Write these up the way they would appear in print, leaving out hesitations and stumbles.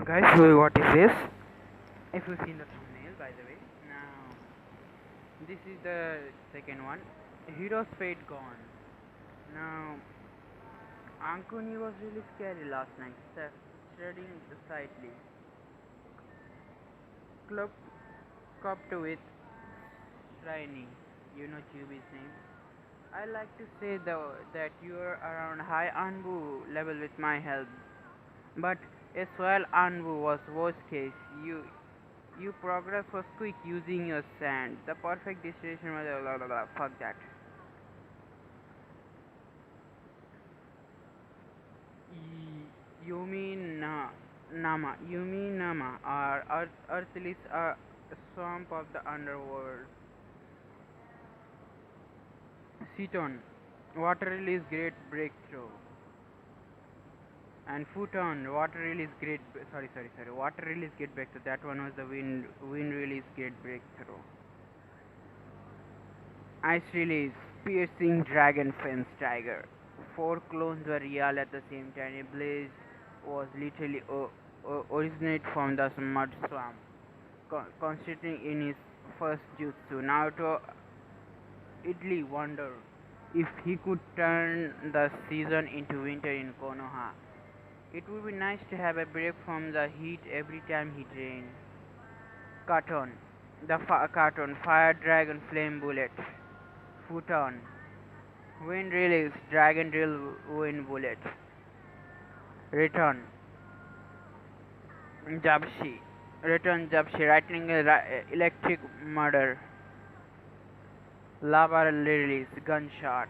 Guys, so what is this? If you've seen the thumbnail, by the way. Now, this is the second one. Hero's Fate Gone. Now, Ankuni was really scary last night, studying slightly. Club cupped with Shiny, you know Chubby's name. I like to say though that you're around high Anbu level with my help, but as well Anbu was worst case. You progress was quick using your sand. The perfect destination was blah blah blah. Fuck that. Yumi Nama. Yumi Nama are Earthlis a swamp of the underworld. Ceton. Water release great breakthrough. And Futon. Water release great. Sorry. Water release great breakthrough. That one was the wind release great breakthrough. Ice release, piercing dragon fence tiger. Four clones were real at the same time. A blaze was literally originate from the mud swamp, constituting in his first jutsu. Naruto idly wondered if he could turn the season into winter in Konoha. It would be nice to have a break from the heat every time he trained. Carton, carton, fire dragon flame bullet. Futon, wind release, dragon drill wind bullet. Return, Jabshi. Return Jabshi, lightning electric murder. Lava release, gunshot.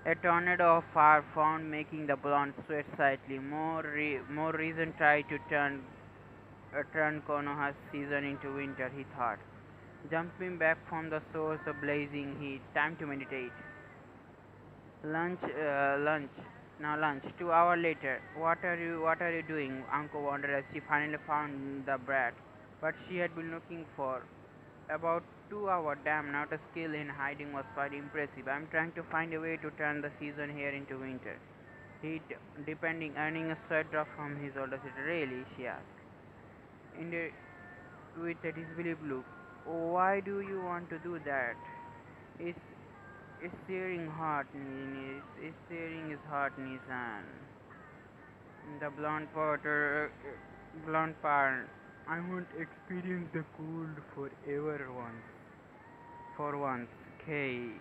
A tornado of fire found making the blonde sweat slightly. More reason try to turn Konoha's season into winter, he thought. Jumping back from the source of blazing heat, time to meditate. Lunch. Now lunch. 2 hours later. What are you doing? Uncle wondered as she finally found the brat. But she had been looking for about 2 hours. Damn, not a skill in hiding was quite impressive. I'm trying to find a way to turn the season here into winter. He depending earning a sweat drop from his older sister. Really? She asked. In the, with a disbelief look. Why do you want to do that? It's it's searing hot, it's searing his heart, Nissan. The blonde part. I want to experience the cold forever once. For once, Kay.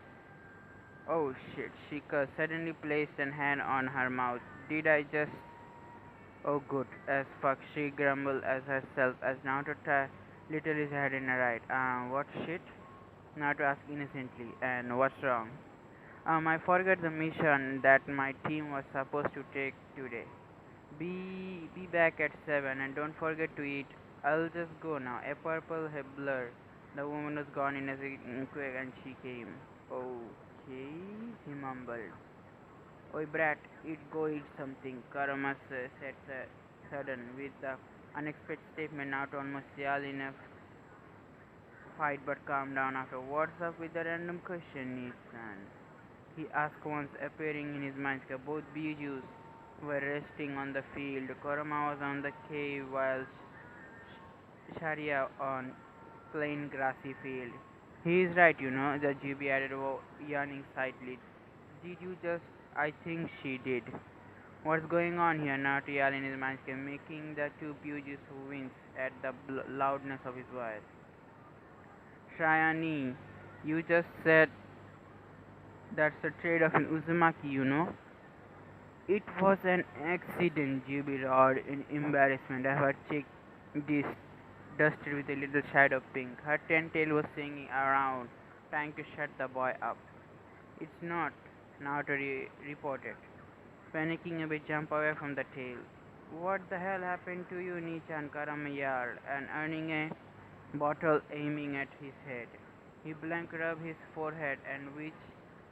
Oh shit, she suddenly placed a hand on her mouth. Did I just. Oh good, as fuck, she grumbled as herself as now to little his head in a right. What shit? Now to ask innocently, and what's wrong? I forgot the mission that my team was supposed to take today. Be back at 7 and don't forget to eat. I'll just go now. A purple blur. The woman was gone in a quick and she came. Okay, he mumbled. Oi brat, eat something. Karama said sudden with the unexpected statement not almost yell in a fight but calm down after. What's up with the random question, Nissan? He asked once, appearing in his mind. Both Bijus were resting on the field. Koroma was on the cave while Sharia on plain grassy field. He is right, you know, the GB added, yawning slightly. Did you just? I think she did. What's going on here? Now to yell in his mind, making the two Bijus wince at the loudness of his voice. Shayani, you just said that's a trade off in Uzumaki, you know. It was an accident, Juby roared in embarrassment as her cheek dusted with a little shade of pink. Her tail was swinging around, trying to shut the boy up. It's not, Naotori reported, panicking a bit, jump away from the tail. What the hell happened to you, Nichan? Karama yelled, and earning a bottle aiming at his head. He blank rubbed his forehead and which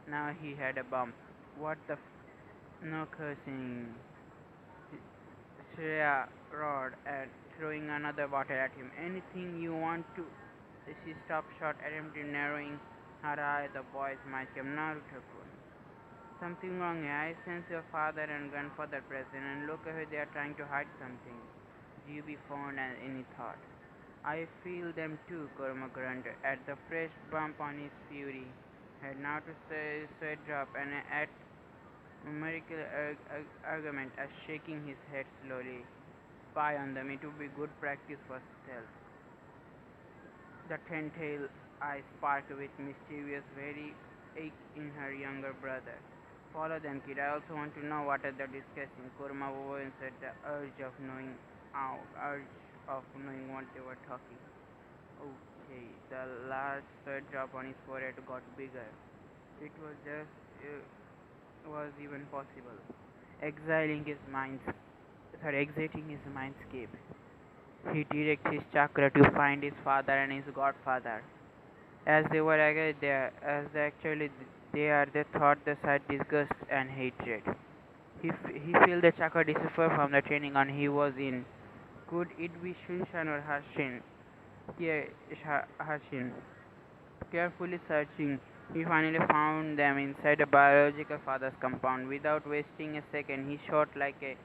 now he had a bump. What the no cursing. Shreya roared and throwing another bottle at him. Anything you want to. She stopped short, attempting narrowing her eye. The boy's mind came Naruto-kun. Something wrong here. I sense your father and grandfather present, and look ahead, they are trying to hide something. GB found any thought. I feel them too, Cormac grunted, at the fresh bump on his fury head. Now to say sweat drop, and at miracle argument as shaking his head slowly. Spy on them, it would be good practice for stealth. The ten-tailed eye sparkled with mischievous very ache in her younger brother. Follow them, kid. I also want to know what are they discussing. Kurma Woven said the urge of knowing what they were talking. Okay, the large sweat drop on his forehead got bigger. It was just was even possible. Exiling his mind, exiting his mindscape. He directed his chakra to find his father and his godfather. As they were there, as they actually they are, they thought the sight disgust and hatred. He felt the chakra decipher from the training on he was in. Could it be Shinshan or Hashin? Here, Hashin. Carefully searching, he finally found them inside a biological father's compound. Without wasting a second, he shot like a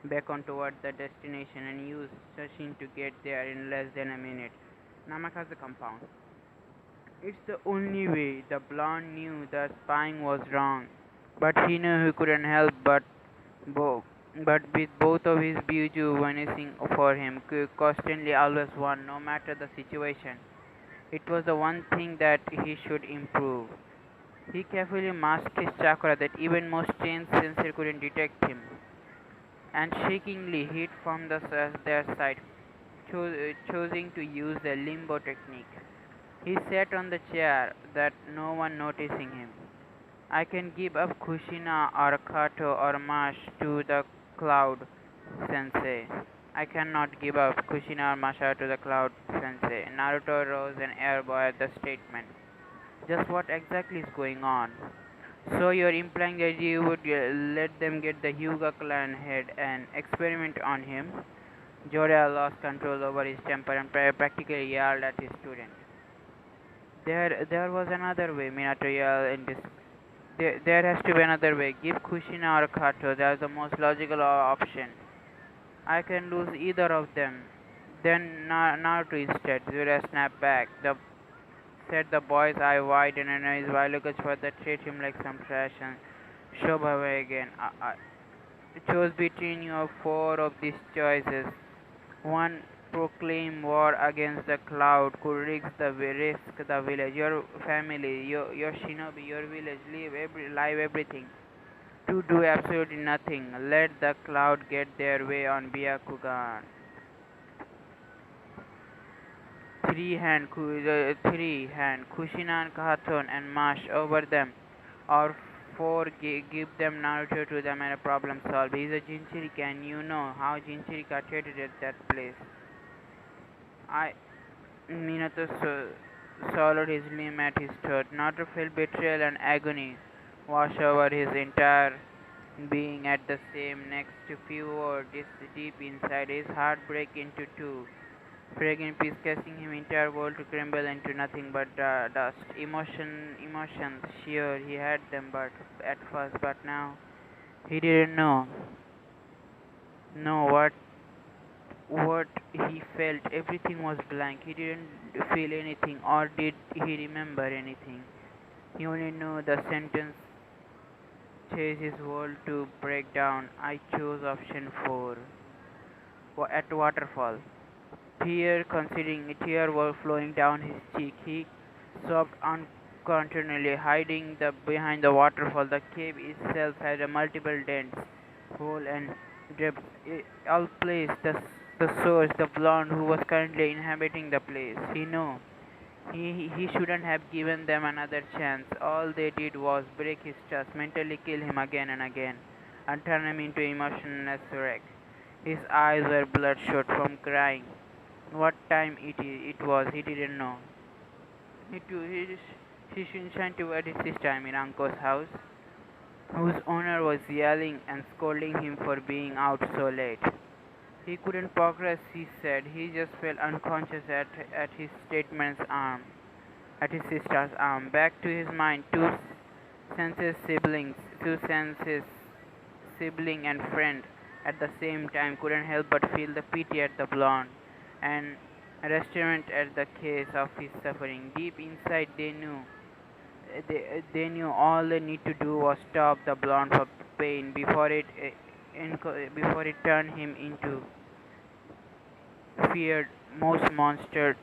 beacon toward the destination and used Sachin to get there in less than a minute. Namak has the compound. It's the only way. The blonde knew that spying was wrong, but he knew he couldn't help bo- but with both of his buju vanishing for him, constantly always one, no matter the situation. It was the one thing that he should improve. He carefully masked his chakra that even most trained sensor couldn't detect him, and shakingly hid from their sight, choosing to use the limbo technique. He sat on the chair, that no one noticing him. I can give up Kushina or Kato or Mash to the Cloud Sensei. I cannot give up Kushina or Masha to the Cloud Sensei. Naruto rose an airboy at the statement. Just what exactly is going on? So you're implying that you would let them get the Hyuga clan head and experiment on him? Jorah lost control over his temper and practically yelled at his student. There was another way, Minato yelled in this. There has to be another way. Give Kushina or Kato. That's the most logical option. I can lose either of them. Then Naruto instead. Zura snapped back. Said the boy's eye wide and his while Lucas further treat him like some trash and shove away again. I chose between your four of these choices. One, proclaim war against the cloud, could risk the village, your family, your shinobi, your village, live everything. To do absolutely nothing. Let the cloud get their way on Byakugan. Three hand, Kushinan, Kahaton, and Mash over them, or four, give them Naruto to them and a problem solved. He's a Jinchuriki, and you know how Jinchuriki are treated at that place. I Minato swallowed his limb at his throat. Naruto felt betrayal and agony wash over his entire being at the same next few words deep inside. His heart break into two. Fragrant peace casting him entire world to crumble into nothing but dust. Emotions, sure, he had them but at first, but now he didn't know what he felt. Everything was blank. He didn't feel anything, or did he remember anything? He only knew the sentence chased his world to break down. I chose option 4. At waterfall. Tear were flowing down his cheek. He sobbed uncontrollably, hiding behind the waterfall. The cave itself had a multiple dents, hole and depths. All placed the source, the blonde who was currently inhabiting the place. He knew. He shouldn't have given them another chance. All they did was break his trust, mentally kill him again and again, and turn him into emotionless wreck. His eyes were bloodshot from crying. What time it was, he didn't know. He shined toward his sister in Uncle's house, whose owner was yelling and scolding him for being out so late. He couldn't progress, he said. He just fell unconscious at his sister's arm. Back to his mind, two senses siblings, Sue senses sibling and friend at the same time couldn't help but feel the pity at the blonde and restaurant at the case of his suffering. Deep inside, they knew all they need to do was stop the blonde from pain before it turned him into feared most monster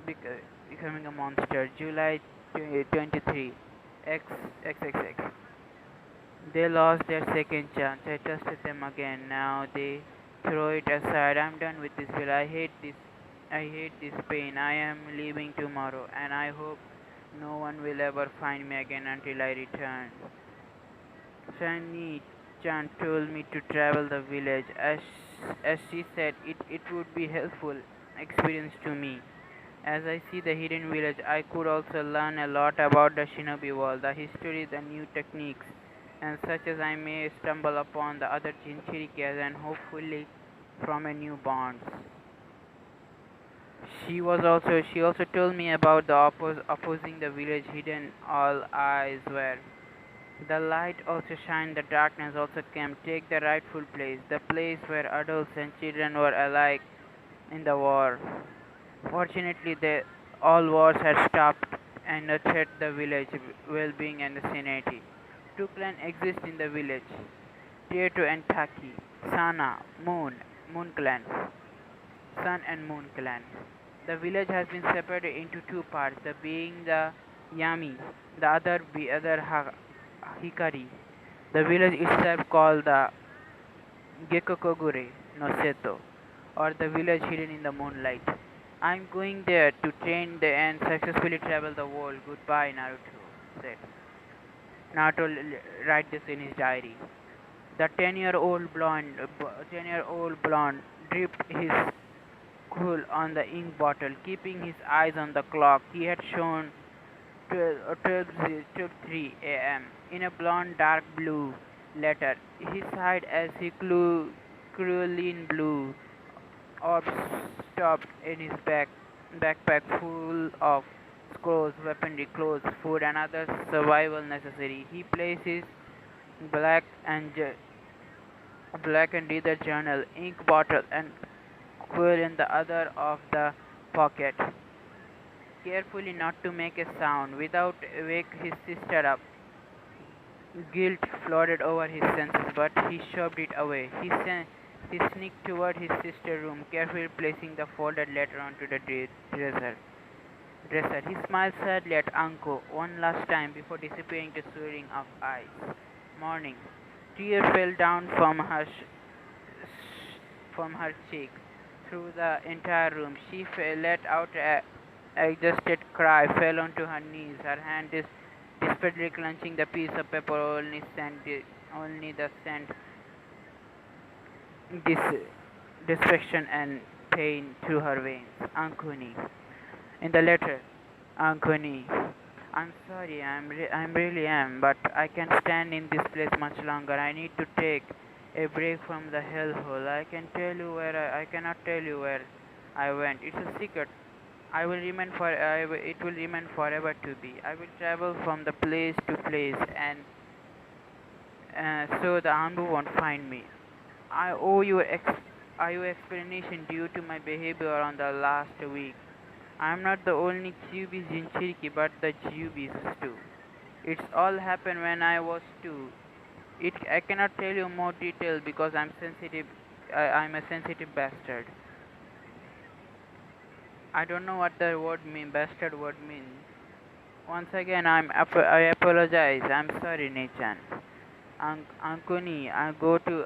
becoming a monster. July 23, X X X X. They lost their second chance. I trusted them again. Now they throw it aside. I'm done with this bill. I hate this pain. I am leaving tomorrow, and I hope no one will ever find me again until I return. Shani Chan told me to travel the village. As she said, it would be helpful experience to me. As I see the hidden village, I could also learn a lot about the shinobi world, the history, the new techniques, and such as I may stumble upon the other Jinchurikis and hopefully from a new bonds. She also told me about the opposing the village hidden all eyes were. The light also shined, the darkness also came. Take the rightful place, the place where adults and children were alike in the war. Fortunately, all wars had stopped and a threat the village well-being and the sanity. Two clans exist in the village: Tieto and Taki, Sana, Moon clan, Sun and Moon clan. The village has been separated into two parts, the being the Yami, the other Hikari. The village itself called the Gekokogure no Seto, or the village hidden in the moonlight. I'm going there to train and successfully travel the world. Goodbye, Naruto said. Naruto write this in his diary. The 10-year-old blonde dripped his cool on the ink bottle, keeping his eyes on the clock. He had shown 12:03 a.m. in a blonde dark blue letter. He sighed as he cruelly blue orbs stopped in his backpack full of scrolls, weaponry, clothes, food, and other survival necessary. He placed his black and leather journal, ink bottle, and quill in the other of the pocket, carefully not to make a sound without wake his sister up. Guilt flooded over his senses, but he shoved it away. He sneaked toward his sister's room, carefully placing the folded letter onto the dresser. He smiled sadly at Anko one last time before disappearing to soaring of eyes. Morning. Tears fell down from her cheeks through the entire room. She let out a exhausted cry, fell onto her knees, her hand desperately clenching the piece of paper, only the scent, dis- distraction and pain through her veins. Ankuni. In the letter, Ankuni. I'm sorry, I'm really am, but I can't stand in this place much longer. I need to take a break from the hellhole. I cannot tell you where I went. It's a secret. It will remain forever to be. I will travel from the place to place, and so the Ambu won't find me. I owe you explanation due to my behavior on the last week. I am not the only Kyuubi Jinchuriki, but the Kyuubis too. It's all happened when I was two. I cannot tell you more detail because I'm sensitive. I'm a sensitive bastard. I don't know what the bastard word means. Once again, I apologize. I'm sorry, Nechan. Ankuni, go to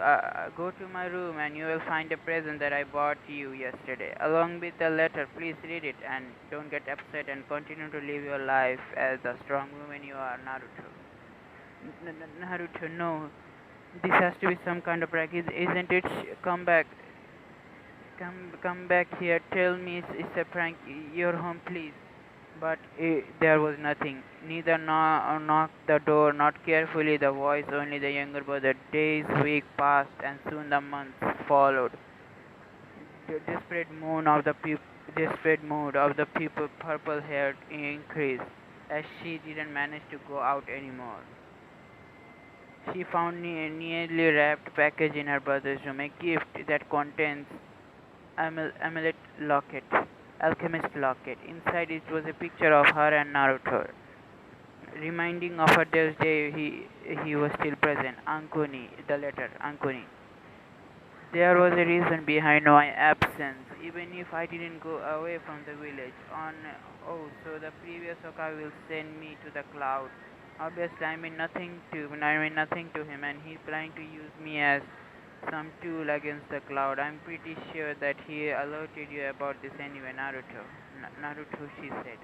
my room and you will find a present that I bought you yesterday, along with the letter. Please read it and don't get upset and continue to live your life as the strong woman you are, Naruto. Naruto, no, this has to be some kind of practice, isn't it? Come back here. Tell me it's a prank. You're home, please. But there was nothing. Neither knocked the door, not carefully the voice, only the younger brother. Days, weeks passed, and soon the months followed. The desperate mood of the purple-haired increased as she didn't manage to go out anymore. She found a neatly wrapped package in her brother's room, a gift that contains amulet locket, alchemist locket. Inside it was a picture of her and Naruto, reminding of her those day he was still present. Ankuni, the letter, Ankuni. There was a reason behind my absence, even if I didn't go away from the village. So the previous Oka will send me to the cloud. Obviously, I mean nothing to him, and he's planning to use me as some tool against the cloud. I'm pretty sure that he alerted you about this anyway, Naruto. Naruto, she said.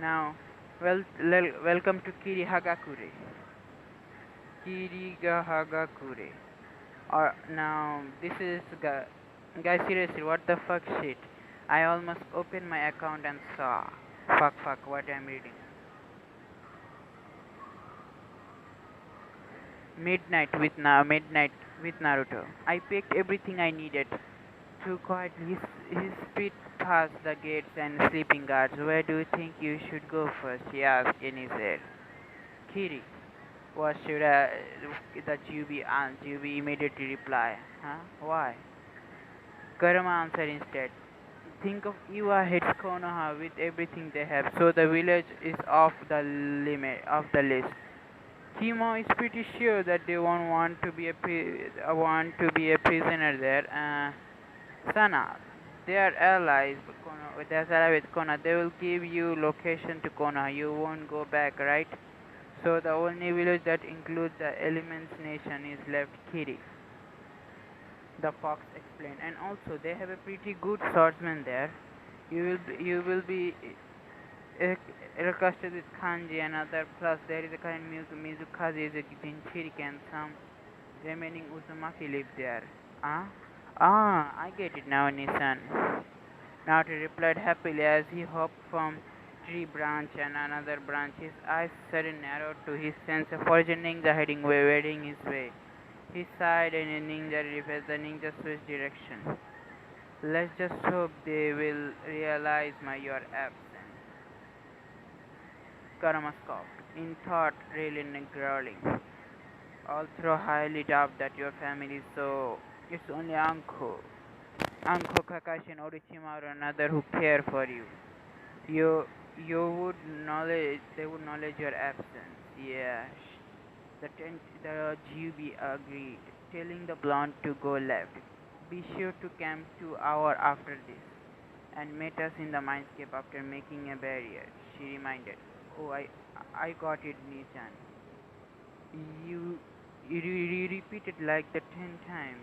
Now, welcome to Kirihagakure. Kirigahagakure. Now, this is guys. Seriously, what the fuck shit? I almost opened my account and saw. Fuck, what I'm reading. Midnight with Naruto. I picked everything I needed to quietly his speed past the gates and sleeping guards. Where do you think you should go first? He asked, and he said, Kiri. What should the Jubi immediately reply? Huh? Why? Karma answered instead. Think of Iwa hits Konoha with everything they have, so the village is off the list. Kimo is pretty sure that they won't want to be a prisoner there. Sana, they are allies. They are allies with Konoha. They will give you location to Konoha. You won't go back, right? So the only village that includes the Elements Nation is left Kiri. The fox explained, and also they have a pretty good swordsman there. You will be uh, accosted with kanji and other. Plus, there is a current Mizukaze is a Jinchuriki and some remaining Uzumaki live there. Ah, I get it now, Nissan. Naruto replied happily as he hopped from tree branch and another branch. His eyes suddenly narrowed to his sense of origin ninja heading wending his way. He sighed and a ninja relief as the ninja switched direction. Let's just hope they will realize your absence. Karama scoffed, in thought, railing and growling. Although highly doubt that your family is so. It's only Anko Kakashi and Orochimaru another who care for you. You they would knowledge your absence. Yes. The Jubi agreed, telling the blonde to go left. Be sure to camp 2 hours after this, and meet us in the mindscape after making a barrier. She reminded. Oh, I got it, Nishan. You, you repeated like the 10 times.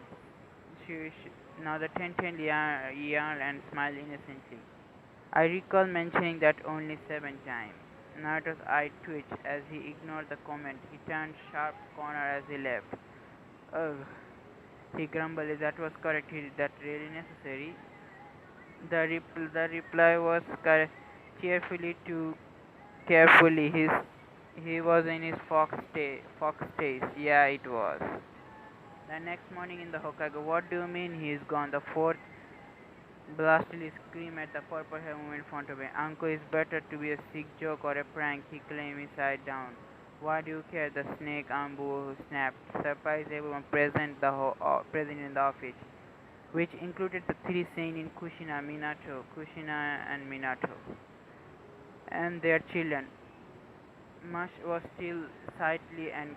Now the ten yawned and smiled innocently. I recall mentioning that only 7 times. Naruto's eye twitched as he ignored the comment. He turned sharp corner as he left. Ugh, he grumbled. That was correct. Is that really necessary? The reply was cheerfully too carefully. He was in his fox stage. Yeah, it was. The next morning in the Hokage, what do you mean he is gone? The fourth blastily screamed at the purple hair woman in front of him. Uncle is better to be a sick joke or a prank, he claimed inside down. Why do you care? The snake Ambu snapped, surprised everyone present in the office, which included the three seinen Kushina and Minato, and their children. Mush was still slightly and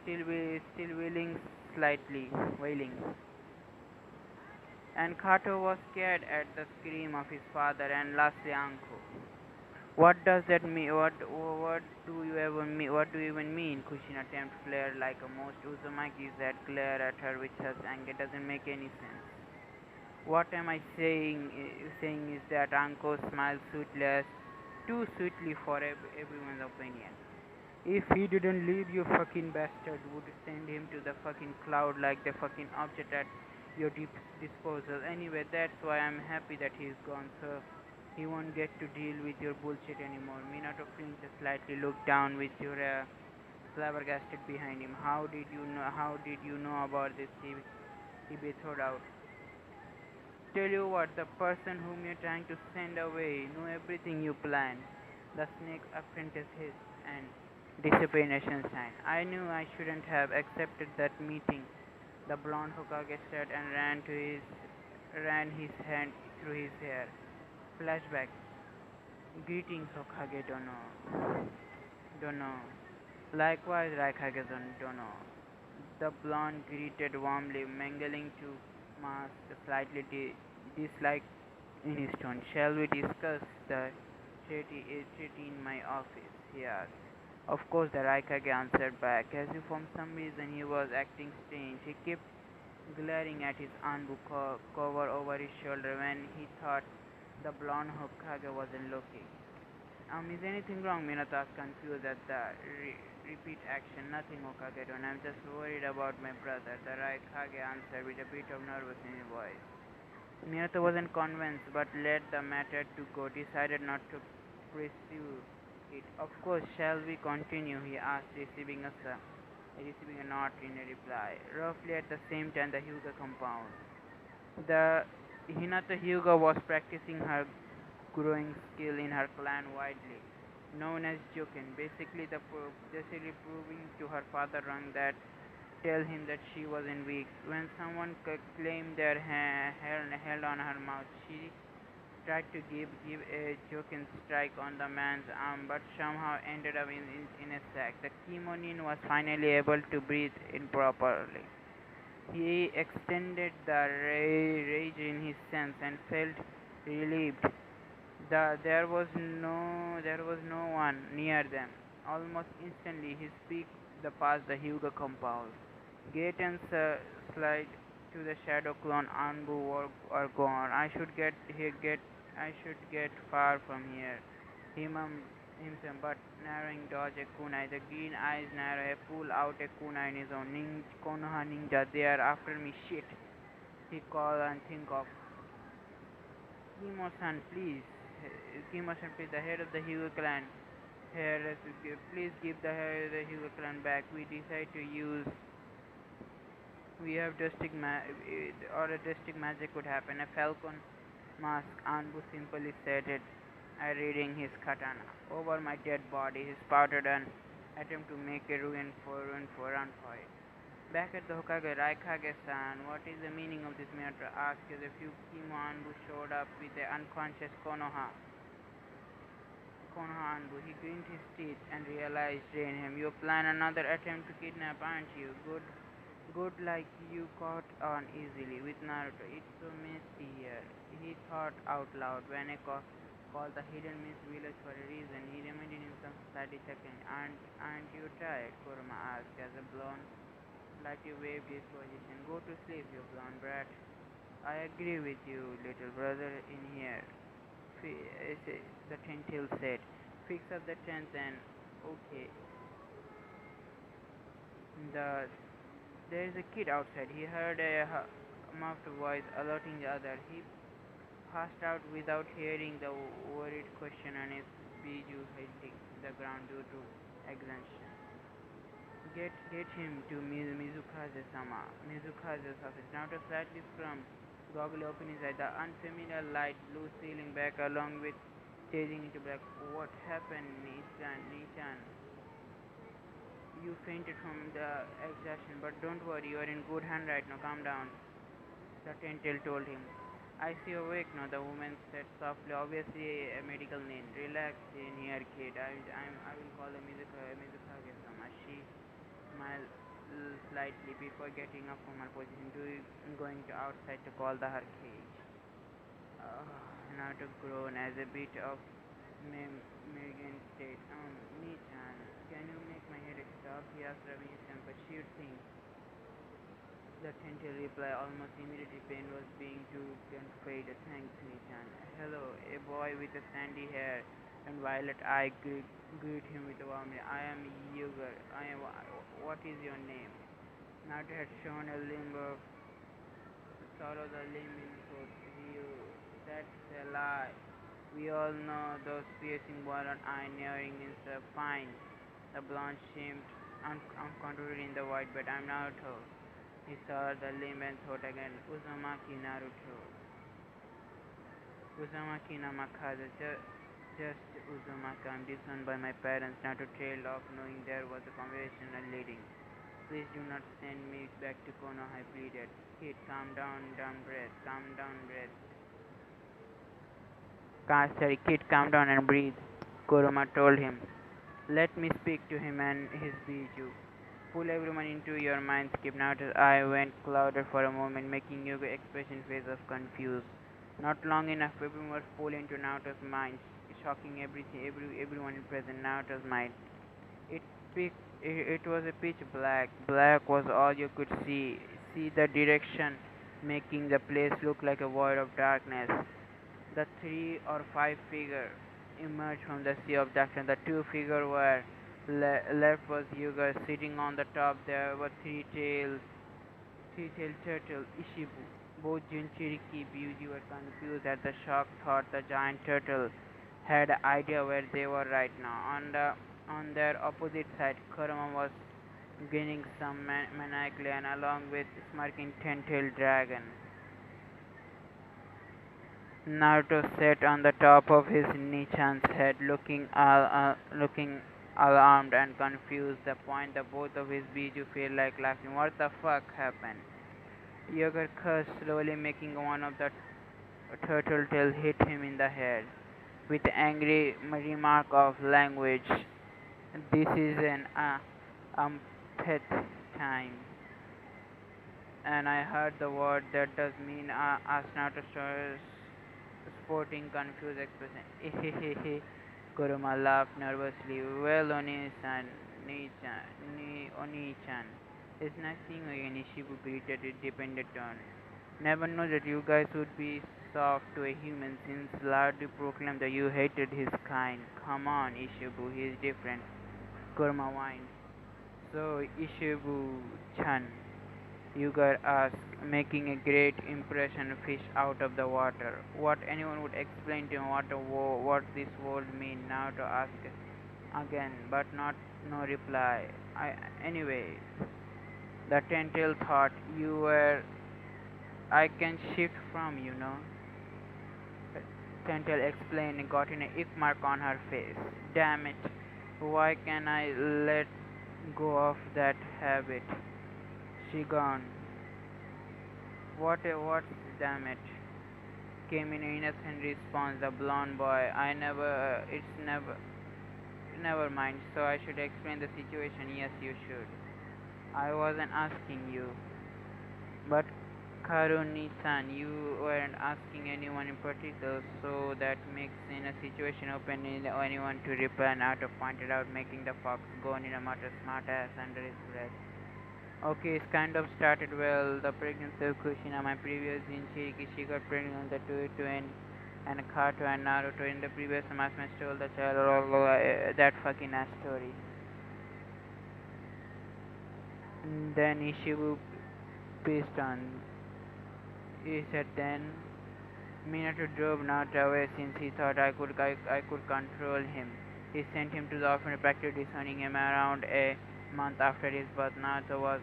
still wailing, and Kato was scared at the scream of his father and lastly Anko. What does that mean? What do you even mean? Kushina attempted flare like a most Uzumaki that glare at her with such anger doesn't make any sense. What am I saying? Saying is that Anko smiled too sweetly for everyone's opinion. If he didn't leave, you fucking bastard would send him to the fucking cloud like the fucking object at your disposal. Anyway, that's why I'm happy that he's gone, so he won't get to deal with your bullshit anymore. Minato flinched slightly, looked down with your flabbergasted behind him. How did you know about this? He bethored out. Tell you what, the person whom you're trying to send away knew everything you planned. The snake apprentice hissed and disappeared in a sunshine. I knew I shouldn't have accepted that meeting. The blonde Hokage said and ran his hand through his hair. Flashback. Greetings, Hokage Dono. Likewise, Raikage Dono. The blonde greeted warmly, mingling to mask a slightly dislike in his tone. Shall we discuss the treaty in my office? He asked. Of course, the Raikage answered back, as if for some reason he was acting strange. He kept glaring at his Anbu cover over his shoulder when he thought the blonde Hokage wasn't looking. Is anything wrong? Minato asked, confused at the repeat action. Nothing, Okage-don. I'm just worried about my brother. The Raikage answered with a bit of nervousness in his voice. Minato wasn't convinced, but let the matter to go, decided not to pursue it. Of course, shall we continue? He asked, receiving a nod in a reply. Roughly at the same time, the Hyuga compound. The Hinata Hyuga was practicing her growing skill in her clan widely, known as Joken, basically proving to her father wrong that tell him that she wasn't weak. When someone claimed their held on her mouth, she tried to give a Joken strike on the man's arm, but somehow ended up in a sack. The Kimonin was finally able to breathe in properly. He extended the rage in his sense and felt relieved. There was no one near them. Almost instantly, he speaked past the Hyuga compound. Gate and slide to the shadow clone Anbu are gone. I should get far from here. He mumbled himself, but narrowing dodge a kunai. The green eyes narrow. Pull out a kunai in his own. Konoha ninja, they are after me. Shit. He called and think of Kimo-san, please. Kimo-san, please, the head of the Hyuga clan. Here, please give the head of the Hyuga clan back. We have or a drastic magic could happen. A falcon mask, Anbu simply said it, reading his katana. Over my dead body, he spouted an attempt to make a run for it. Back at the Hokage, Raikage-san, what is the meaning of this matter? Asked as a few Kimo Anbu showed up with the unconscious Konoha Anbu. He grinned his teeth and realized in him. You plan another attempt to kidnap, aren't you? Good like you caught on easily with Naruto. It's so messy here. He thought out loud when called the hidden mist village for a reason. He reminded himself slightly second. Aren't you tired? Kurama asked as a blonde slightly waved his position. Go to sleep, you blonde brat. I agree with you, little brother, in here. The Tentil said. Fix up the tent and okay. The There is a kid outside. He heard a muffled voice alerting the other. He passed out without hearing the worried question and his biju hitting the ground due to exhaustion. Get him to Mizukaze's office. Naruto slightly squirmed. Goggle opened his eye. The unfamiliar light blue ceiling back along with chasing into black. What happened, Nichan? You fainted from the exhaustion, but don't worry, you are in good hand right now. Calm down, the Tentel told him. I see you awake now, the woman said softly, obviously a medical name. Relax in here, kid. I will call the Mizukage-sama. She smiled slightly before getting up from her position, going to outside to call her cage. Naruto groaned as a bit of Megan state. Nichan, can you make my head stop? He asked, rubbing his temper. Sure thing. The Tentel replied almost immediately. Pain was being too fade. Thanks, Nichan. Hello, a boy with a sandy hair and violet eye greeted him with a warm name. I am Yuger. What is your name? Naruto had shown a limb of sorrow, the limb in thought. That's a lie. We all know those piercing violent eye nearing means fine. The blonde seemed uncontrolled in the void, but I'm Naruto. He saw the limb and thought again, Uzumaki Naruto. Uzumaki Namakaze, just Uzumaki. I'm disowned by my parents. Naruto trailed off, knowing there was a conversation leading. Please do not send me back to Konoha, I pleaded. Kid, calm down, calm down, breath. Sorry, kid, calm down and breathe, Kuruma told him. Let me speak to him and his Biju. Pull everyone into your mindscape. Naruto's eye went clouded for a moment, making Yuga expression face of confused. Not long enough, everyone was pulled into Naruto's mind, shocking everyone present. Naruto's mind. It it was a pitch black. Black was all you could see. See the direction, making the place look like a void of darkness. The 3 or 5 figure emerged from the sea of darkness. The two figures were left was Yuga sitting on the top. There were three-tailed turtle Ishibu. Both Jinchuriki Byuji were confused at the shock thought the giant turtle had an idea where they were right now. On their opposite side, Kurama was grinning some maniacally and along with smirking ten-tailed dragon. Naruto sat on the top of his Nichan's head, looking alarmed and confused. The point that both of his Biju felt like laughing. What the fuck happened? Yogurt cursed slowly, making one of the turtle tail hit him in the head with angry remark of language. This is an umpeth time. And I heard the word that does mean asked Naruto sporting confused expression. Hehehe. Kuruma laughed nervously. Well, Oni-chan. It's nice seeing you again, Ishibu greeted with dependent tone. Never knew that you guys would be soft to a human since loudly proclaimed that you hated his kind. Come on, Ishibu, he is different. Kuruma whined. So, Ishibu-chan, Yuga asked, making a great impression fish out of the water. What anyone would explain to him what this word mean now to ask again, but no reply. Anyway, the tentacle thought you were I can shift from, you know. Tentacle explained and got in a if mark on her face. Damn it. Why can I let go of that habit? She gone. What's damn it? Came in innocent response, the blonde boy. Never mind. So I should explain the situation. Yes, you should. I wasn't asking you. But Karuni-san, you weren't asking anyone in particular, so that makes in a situation open anyone to reply. Naruto pointed out, making the fox go in a mutter smart ass under his breath. Okay, it's kind of started well. The pregnancy of Kushina, my previous Jinchuriki, she got pregnant on the two and Kato and Naruto in the previous semester told the child that fucking ass story. And then Ishibu pissed on. He said then Minato drove Naruto away since he thought I could control him. He sent him to the orphanage, practically disowning him around a month after his birth. Naruto was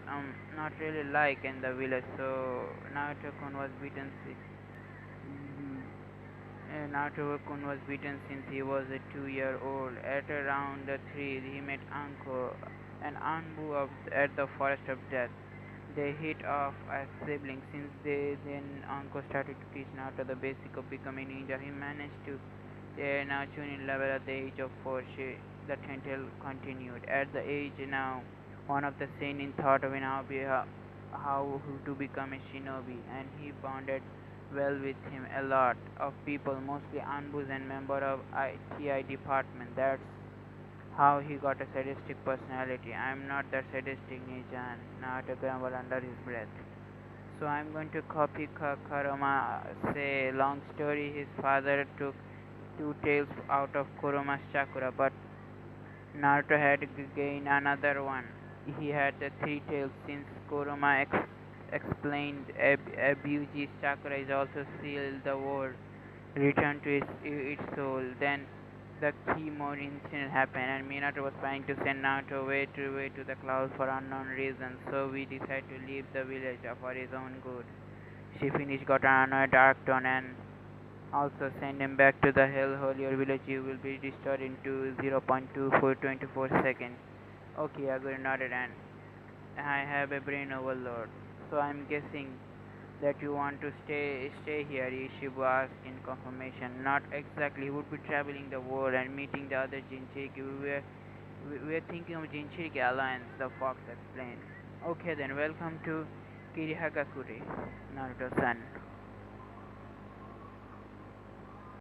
not really liked in the village, so Naruto-kun was beaten. Naruto-kun was beaten since he was a 2-year-old. At around 3, he met Anko, an Anbu at the Forest of Death. They hit off as siblings. Since then Anko started to teach Naruto the basic of becoming ninja. He managed to now Chunin level at the age of 4. The tentacle continued. At the age now, one of the seinen thought of how to become a shinobi, and he bonded well with him. A lot of people, mostly Anbus and member of ITI department. That's how he got a sadistic personality. I'm not that sadistic, Nichan, Naruto grumbled under his breath. So I'm going to copy Kurama. Say, long story, his father took 2 tails out of Kuruma's chakra, but Naruto had gained another one. He had the 3 tails since Kurama explained Abuji's chakra is also sealed the world, returned to its soul. Then the key mode incident happened, and Minato was planning to send Naruto way to the clouds for unknown reasons, so we decided to leave the village for his own good. She finished, got an annoyed dark tone, and also send him back to the hellhole. Your village will be restored into 0.2 for 24 seconds. Okay, I got nodded, and I have a brain overload. So I'm guessing that you want to stay here, Ishibu asked in confirmation. Not exactly. He would be traveling the world and meeting the other Jinchuriki. We were thinking of Jinchuriki Alliance, the fox explained. Okay then, welcome to Kirihagakure, Naruto-san.